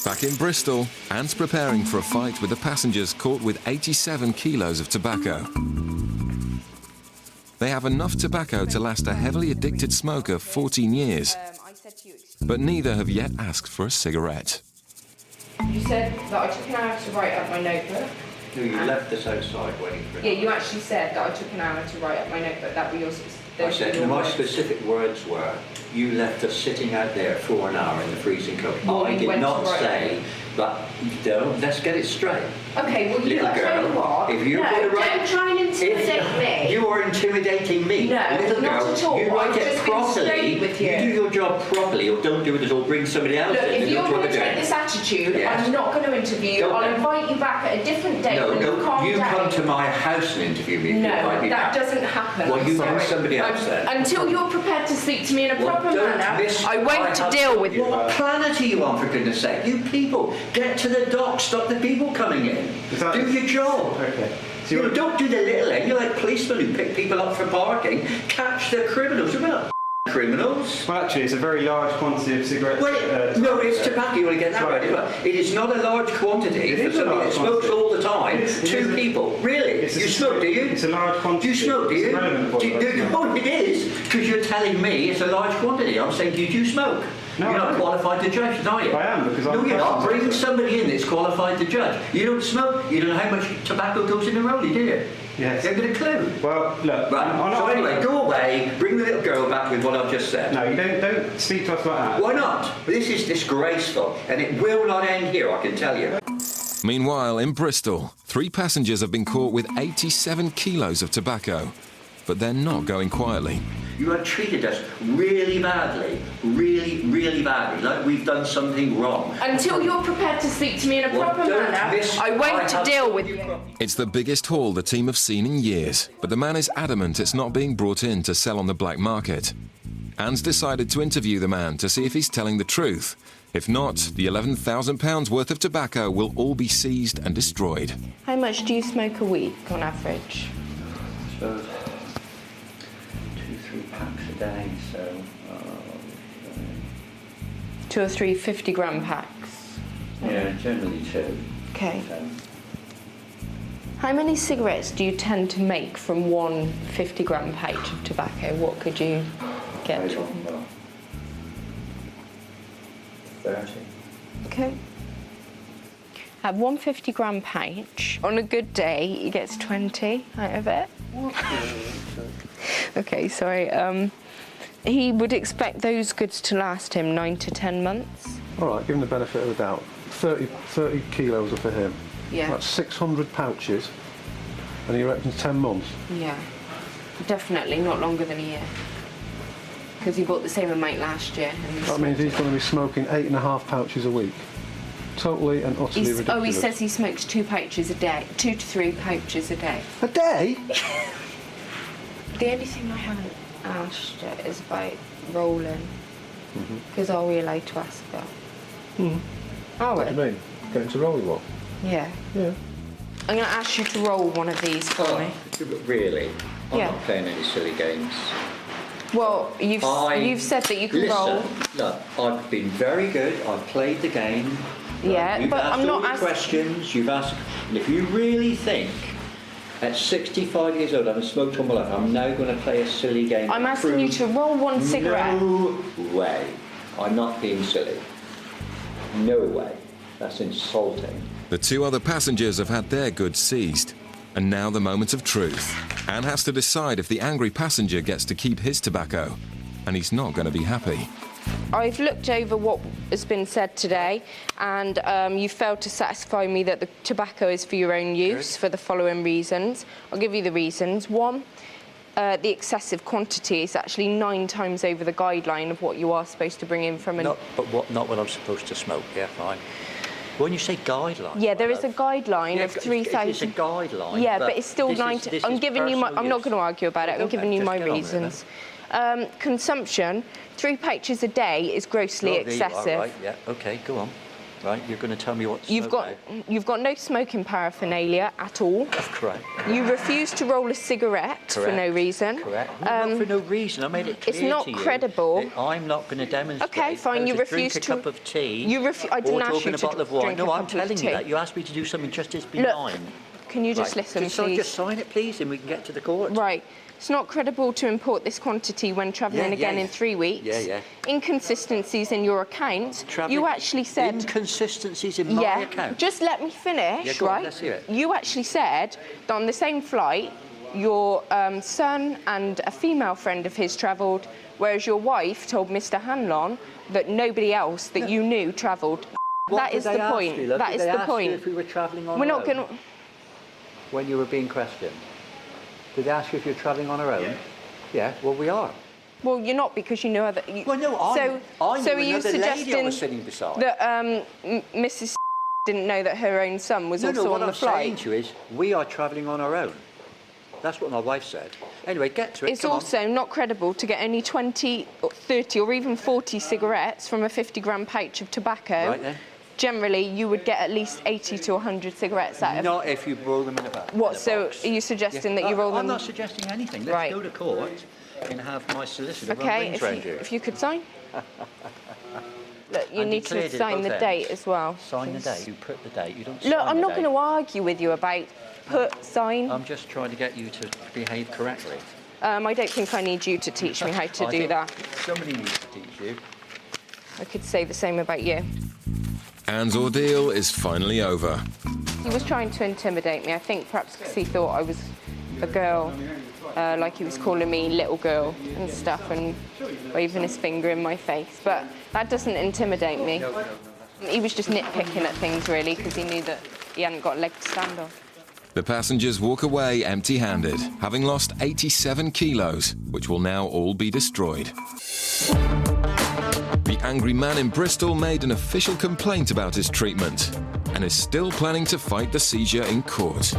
Back in Bristol, Anne's preparing for a fight with the passengers caught with 87 kilos of tobacco. They have enough tobacco to last a heavily addicted smoker 14 years, but neither have yet asked for a cigarette. You said that I took an hour to write up my notebook. No, you left us outside waiting for it. Yeah, you actually said that I took an hour to write up my notebook. That were your I said, my specific words were, you left us sitting out there for an hour in the freezing cold. I did not say, but don't, let's get it straight. Okay, well, little girl, what? if you're no, going to write, don't try and intimidate me. You are intimidating me. No, little not girl, at all. you write it properly. With you. You do your job properly, or don't do it at all. Bring somebody else in. If you're going to take this attitude, yes. I'm not going to interview you. I'll invite you back at a different date. No, you come to my house and interview me. No, that doesn't happen. Well, you bring somebody else then. Until you're prepared to speak to me in a proper manner, I won't deal with you. What planet are you on, for goodness sake? You people, get to the dock, stop the people coming in. Do your job. Okay. So don't do the little end. You're like policemen who pick people up for parking. Catch the criminals. You're not criminals. Well, actually, it's a very large quantity of cigarettes. Well, no, it's tobacco. You want to get that right. But it is not a large quantity for somebody that smokes all the time. Two people. Really? You smoke, do you? It's a large quantity. Do you smoke, do you? No, it is. Because you're telling me it's a large quantity. I'm saying, do you smoke? No, you're not qualified to judge, are you? I am, because No, you're not. Bring somebody in that's qualified to judge. You don't smoke. You don't know how much tobacco goes in the rollie, do you? Yes. You haven't got a clue. Well, look. Right. So anyway, go away. Bring the little girl back with what I've just said. No, you don't speak to us like that. Why not? This is disgraceful, and it will not end here, I can tell you. Meanwhile, in Bristol, 3 passengers have been caught with 87 kilos of tobacco, but they're not going quietly. You have treated us really badly, really badly, like we've done something wrong. Until you're prepared to speak to me in a proper manner, I won't deal with you. It's the biggest haul the team have seen in years, but the man is adamant it's not being brought in to sell on the black market. Anne's decided to interview the man to see if he's telling the truth. If not, the £11,000 worth of tobacco will all be seized and destroyed. How much do you smoke a week on average? So, 2-3 packs a day, so... 2 or 3 50-gram packs? Yeah, generally 2. Okay. How many cigarettes do you tend to make from one 50-gram pouch of tobacco? What could you get? 30. Okay. Have one 50-gram pouch. On a good day, he gets 20 out of it. Okay, sorry. He would expect those goods to last him 9 to 10 months. All right, give him the benefit of the doubt. 30 kilos are for him. Yeah. That's 600 pouches, and he reckons 10 months. Yeah, definitely not longer than a year. Because he bought the same amount last year. That means he's going to be smoking 8.5 pouches a week. Totally and utterly ridiculous. Oh, he says he smokes 2 pouches a day. 2 to 3 pouches a day. A day? The only thing I haven't asked is about rolling. Because are we allowed to ask that? Are we? What do you mean? Getting to roll what? Yeah. Yeah. I'm going to ask you to roll one of these for me. Really? I'm Yeah. not playing any silly games. Well, you've said that you can roll. Look, I've been very good. I've played the game. Yeah, You've but asked I'm not all the asking. questions. You've asked, and if you really think at 65 years old I've smoked all my life, I'm now going to play a silly game. I'm asking you to roll one cigarette. No way. I'm not being silly. No way. That's insulting. The 2 other passengers have had their goods seized. And now the moment of truth. Anne has to decide if the angry passenger gets to keep his tobacco. And he's not going to be happy. I've looked over what has been said today, and you failed to satisfy me that the tobacco is for your own use for the following reasons. I'll give you the reasons. 1, the excessive quantity is actually 9 times over the guideline of what you are supposed to bring in from an... Not when I'm supposed to smoke, yeah, fine. When you say guideline... Yeah, there is a guideline of 3,000... It's a guideline. Yeah, but it's still 9... I'm giving you my... I'm not going to argue about it. I'm giving you my reasons. Consumption, 3 pouches a day is grossly excessive. Right, yeah, OK, go on. Right, you're going to tell me what to You've smoke got no smoking paraphernalia at all. That's correct. You refuse to roll a cigarette for no reason. Correct. Not for no reason. I made it clear It's not to you credible. that I'm not going to demonstrate. Okay, fine. You refuse drink to a cup of tea. I didn't or ask talking you a to bottle of wine. drink a No, I'm cup of telling tea. you that. You asked me to do something just as Look, benign. can you just listen, so please? just sign it, please, and we can get to the court. Right. It's not credible to import this quantity when travelling again in 3 weeks. Yeah. Inconsistencies in your account. You actually said... Inconsistencies in my account? Just let me finish, Yeah, go on, right? let's hear it. You actually said that on the same flight, your son and a female friend of his travelled, whereas your wife told Mr. Hanlon that nobody else that you knew travelled. That is the point. That is the point. If we were travelling on We're our not own going to... when you were being questioned? Did they ask you if you're travelling on our own? Yeah, well, we are. Well, you're not because you know other... Well, no, I knew are you another lady I was suggesting sitting beside. that Mrs. didn't know that her own son was also what on the I'm saying flight? to you is we are travelling on our own. That's what my wife said. Anyway, get to it. It's Come on. also not credible to get only 20 or 30 or even 40 cigarettes from a 50-gram pouch of tobacco. Right then. Generally, you would get at least 80 to 100 cigarettes out of... Not if you roll them in a bag. What, so are you suggesting that you roll them... I'm not suggesting anything. Let's Right. go to court and have my solicitor run Okay, rings round you. if you could sign. Look, you And need to declared it sign the both date ends. as well. Sign the please. date. You put the date. You don't Look, sign I'm the not date. going to argue with you about sign. I'm just trying to get you to behave correctly. I don't think I need you to teach me how to I do think that. Somebody needs to teach you. I could say the same about you. Anne's ordeal is finally over. He was trying to intimidate me, I think perhaps because he thought I was a girl, like he was calling me little girl and stuff and waving his finger in my face. But that doesn't intimidate me. He was just nitpicking at things, really, because he knew that he hadn't got a leg to stand on. The passengers walk away empty-handed, having lost 87 kilos, which will now all be destroyed. The angry man in Bristol made an official complaint about his treatment and is still planning to fight the seizure in court.